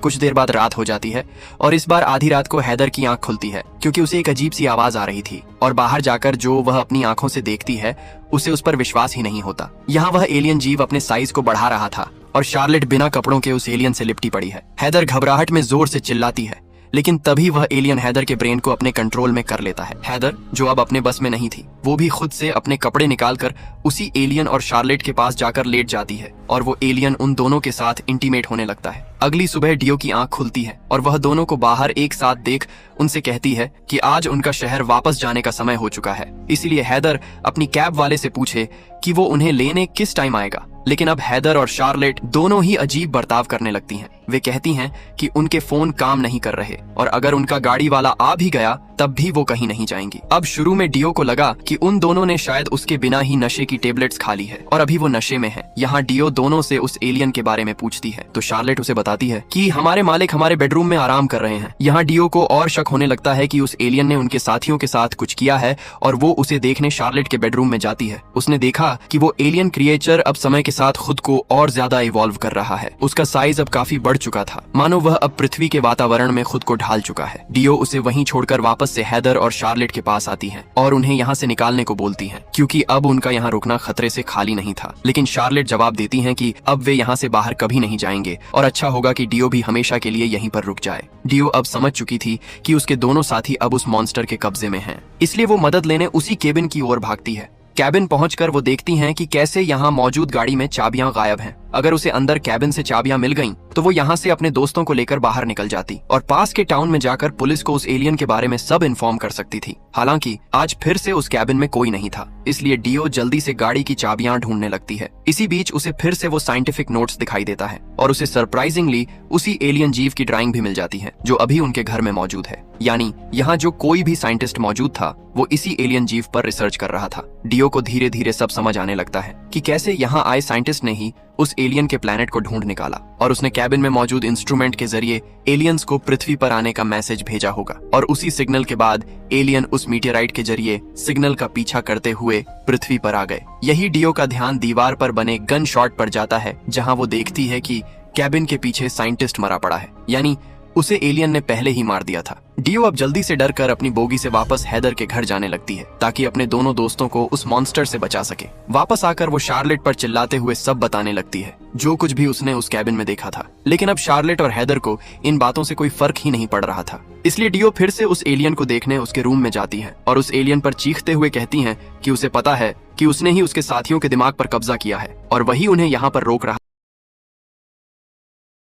कुछ देर बाद रात हो जाती है और इस बार आधी रात को हैदर की आंख खुलती है क्योंकि उसे एक अजीब सी आवाज आ रही थी और बाहर जाकर जो वह अपनी आंखों से देखती है उसे उस पर विश्वास ही नहीं होता। यहाँ वह एलियन जीव अपने साइज को बढ़ा रहा था और शार्लेट बिना कपड़ों के उस एलियन से लिपटी पड़ी है। हैदर घबराहट में जोर से चिल्लाती है लेकिन तभी वह एलियन हैदर के ब्रेन को अपने कंट्रोल में कर लेता है। हैदर जो अब अपने बस में नहीं थी वो भी खुद से अपने कपड़े निकालकर उसी एलियन और शार्लेट के पास जाकर लेट जाती है और वो एलियन उन दोनों के साथ इंटीमेट होने लगता है। अगली सुबह डियो की आंख खुलती है और वह दोनों को बाहर एक साथ देख उनसे कहती है कि आज उनका शहर वापस जाने का समय हो चुका है, इसलिए हैदर अपनी कैब वाले से पूछे कि वो उन्हें लेने किस टाइम आएगा। लेकिन अब हैदर और शार्लेट दोनों ही अजीब बर्ताव करने लगती हैं। वे कहती हैं कि उनके फोन काम नहीं कर रहे और अगर उनका गाड़ी वाला आ भी गया तब भी वो कहीं नहीं जाएंगी। अब शुरू में डियो को लगा कि उन दोनों ने शायद उसके बिना ही नशे की टेबलेट्स खा ली है और अभी वो नशे में है। यहाँ डियो दोनों से उस एलियन के बारे में पूछती है तो शार्लेट उसे बताती है कि हमारे मालिक हमारे बेडरूम में आराम कर रहे हैं। यहाँ डियो को और शक होने लगता है कि उस एलियन ने उनके साथियों के साथ कुछ किया है और वो उसे देखने शार्लेट के बेडरूम में जाती है। उसने देखा कि वो एलियन क्रिएचर अब समय के साथ खुद को और ज्यादा इवॉल्व कर रहा है। उसका साइज अब काफी बढ़ चुका था, मानो वह अब पृथ्वी के वातावरण में खुद को ढाल चुका है। डियो उसे वहीं छोड़कर वापस से हैदर और शार्लेट के पास आती है और उन्हें यहाँ से निकालने को बोलती है क्योंकि अब उनका यहाँ रुकना खतरे से खाली नहीं था। लेकिन शार्लेट जवाब देती है कि अब वे यहाँ से बाहर कभी नहीं जाएंगे और अच्छा होगा कि डियो भी हमेशा के लिए यहीं पर रुक जाए। डियो अब समझ चुकी थी कि उसके दोनों साथी अब उस मॉन्स्टर के कब्जे में हैं, इसलिए वो मदद लेने उसी केबिन की ओर भागती है। कैबिन पहुंचकर वो देखती हैं कि कैसे यहाँ मौजूद गाड़ी में चाबियां गायब हैं। अगर उसे अंदर कैबिन से चाबियां मिल गईं, तो वो यहाँ से अपने दोस्तों को लेकर बाहर निकल जाती और पास के टाउन में जाकर पुलिस को उस एलियन के बारे में सब इन्फॉर्म कर सकती थी। हालांकि आज फिर से उस कैबिन में कोई नहीं था, इसलिए डियो जल्दी से गाड़ी की चाबियां ढूंढने लगती है। इसी बीच उसे फिर से वो साइंटिफिक नोट्स दिखाई देता है और उसे सरप्राइजिंगली उसी एलियन जीव की ड्राइंग भी मिल जाती है जो अभी उनके घर में मौजूद है। यानी यहाँ जो कोई भी साइंटिस्ट मौजूद था वो इसी एलियन जीव पर रिसर्च कर रहा था। डियो को धीरे धीरे सब समझ आने लगता है कि कैसे यहाँ आए साइंटिस्ट ने ही उस एलियन के प्लेनेट को ढूंढ निकाला और उसने कैबिन में मौजूद इंस्ट्रूमेंट के जरिए एलियंस को पृथ्वी पर आने का मैसेज भेजा होगा और उसी सिग्नल के बाद एलियन उस मीटेराइट के जरिए सिग्नल का पीछा करते हुए पृथ्वी पर आ गए। यही डियो का ध्यान दीवार पर बने गन शॉट पर जाता है जहाँ वो देखती है कि कैबिन के पीछे साइंटिस्ट मरा पड़ा है, यानी उसे एलियन ने पहले ही मार दिया था। डियो अब जल्दी से डरकर अपनी बोगी से वापस हैदर के घर जाने लगती है ताकि अपने दोनों दोस्तों को उस मॉन्स्टर से बचा सके। वापस आकर वो शार्लेट पर चिल्लाते हुए सब बताने लगती है जो कुछ भी उसने उस कैबिन में देखा था। लेकिन अब शार्लेट और हैदर को इन बातों से कोई फर्क ही नहीं पड़ रहा था, इसलिए डियो फिर से उस एलियन को देखने उसके रूम में जाती है और उस एलियन पर चीखते हुए कहती है कि उसे पता है कि उसने ही उसके साथियों के दिमाग पर कब्जा किया है और वही उन्हें यहाँ पर रोक रहा